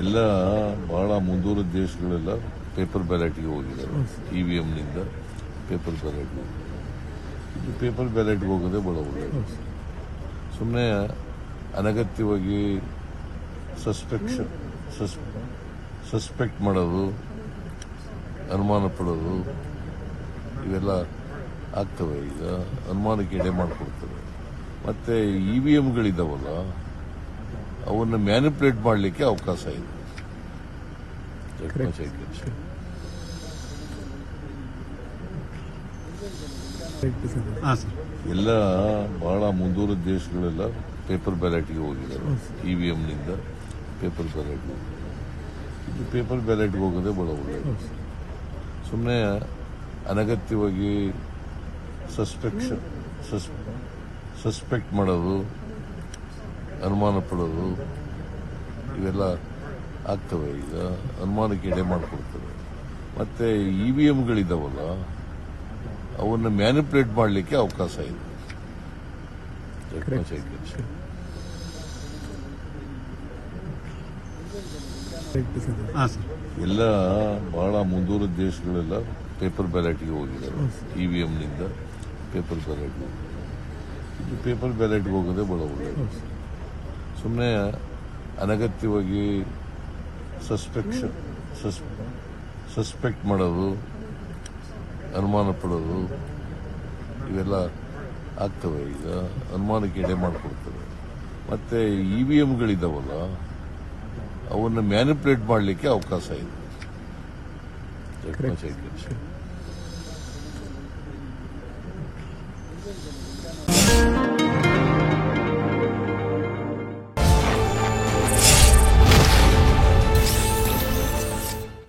ಎಲ್ಲ ಬಹಳ ಮುಂದೂರಿದ ದೇಶಗಳೆಲ್ಲ ಪೇಪರ್ ಬ್ಯಾಲೆಟ್ಗೆ ಹೋಗಿದ್ದಾರೆ. ಇವಿಎಂನಿಂದ ಪೇಪರ್ ಬ್ಯಾಲೆಟ್ಗೆ ಇದು ಪೇಪರ್ ಬ್ಯಾಲೆಟ್ಗೆ ಹೋಗೋದೇ ಬಹಳ ಒಳ್ಳೆಯದು. ಸುಮ್ಮನೆ ಅನಗತ್ಯವಾಗಿ ಸಸ್ಪೆಕ್ಟ್ ಮಾಡೋದು, ಅನುಮಾನ ಪಡೋದು ಇವೆಲ್ಲ ಆಗ್ತವೆ. ಈಗ ಅನುಮಾನಕ್ಕೆ ಎಡೆ ಮಾಡಿಕೊಡ್ತವೆ. ಮತ್ತೆ ಇವಿಎಂಗಳಿದಾವಲ್ಲ ಅವನ್ನ ಮ್ಯಾನಿಪುಲೇಟ್ ಮಾಡಲಿಕ್ಕೆ ಅವಕಾಶ ಇದೆ. ಎಲ್ಲ ಬಹಳ ಮುಂದೂರಿದ ದೇಶಗಳೆಲ್ಲ ಪೇಪರ್ ಬ್ಯಾಲೆಟ್ಗೆ ಹೋಗಿದ್ದಾರೆ. ಇವಿಎಂನಿಂದ ಪೇಪರ್ ಬ್ಯಾಲೆಟ್ಗೆ ಇದು ಪೇಪರ್ ಬ್ಯಾಲೆಟ್ಗೆ ಹೋಗೋದೇ ಬಹಳ ಒಳ್ಳೆಯದು. ಸುಮ್ಮನೆ ಅನಗತ್ಯವಾಗಿ ಸಸ್ಪೆಕ್ಟ್ ಮಾಡೋದು, ಅನುಮಾನ ಪಡೋದು ಇವೆಲ್ಲ ಆಗ್ತವೆ. ಈಗ ಅನುಮಾನಕ್ಕೆ ಎಡೆ ಮಾಡಿಕೊಡ್ತವೆ. ಮತ್ತೆ ಇವಿಎಂಗಳಿದಾವಲ್ಲ ಅವನ್ನ ಮ್ಯಾನಿಪುಲೇಟ್ ಮಾಡಲಿಕ್ಕೆ ಅವಕಾಶ ಇದೆ. ಎಲ್ಲ ಬಹಳ ಮುಂದೂರಿದ ದೇಶಗಳೆಲ್ಲ ಪೇಪರ್ ಬ್ಯಾಲೆಟ್ಗೆ ಹೋಗಿದ್ದಾರೆ. ಇವಿಎಂನಿಂದ ಪೇಪರ್ ಬ್ಯಾಲೆಟ್ಗೆ ಇದು ಪೇಪರ್ ಬ್ಯಾಲೆಟ್ಗೆ ಹೋಗೋದೇ ಬಹಳ ಒಳ್ಳೆಯದು. ಸುಮ್ಮನೆ ಅನಗತ್ಯವಾಗಿ ಸಸ್ಪೆಕ್ಟ್ ಮಾಡೋದು, ಅನುಮಾನ ಪಡೋದು ಇವೆಲ್ಲ ಆಗ್ತವೆ. ಈಗ ಅನುಮಾನಕ್ಕೆ ಎಡೆ ಮಾಡಿಕೊಡ್ತವೆ. ಮತ್ತೆ ಇವಿಎಂಗಳಿದಾವಲ್ಲ ಅವನ್ನ ಮ್ಯಾನಿಪುಲೇಟ್ ಮಾಡಲಿಕ್ಕೆ ಅವಕಾಶ ಇದೆ.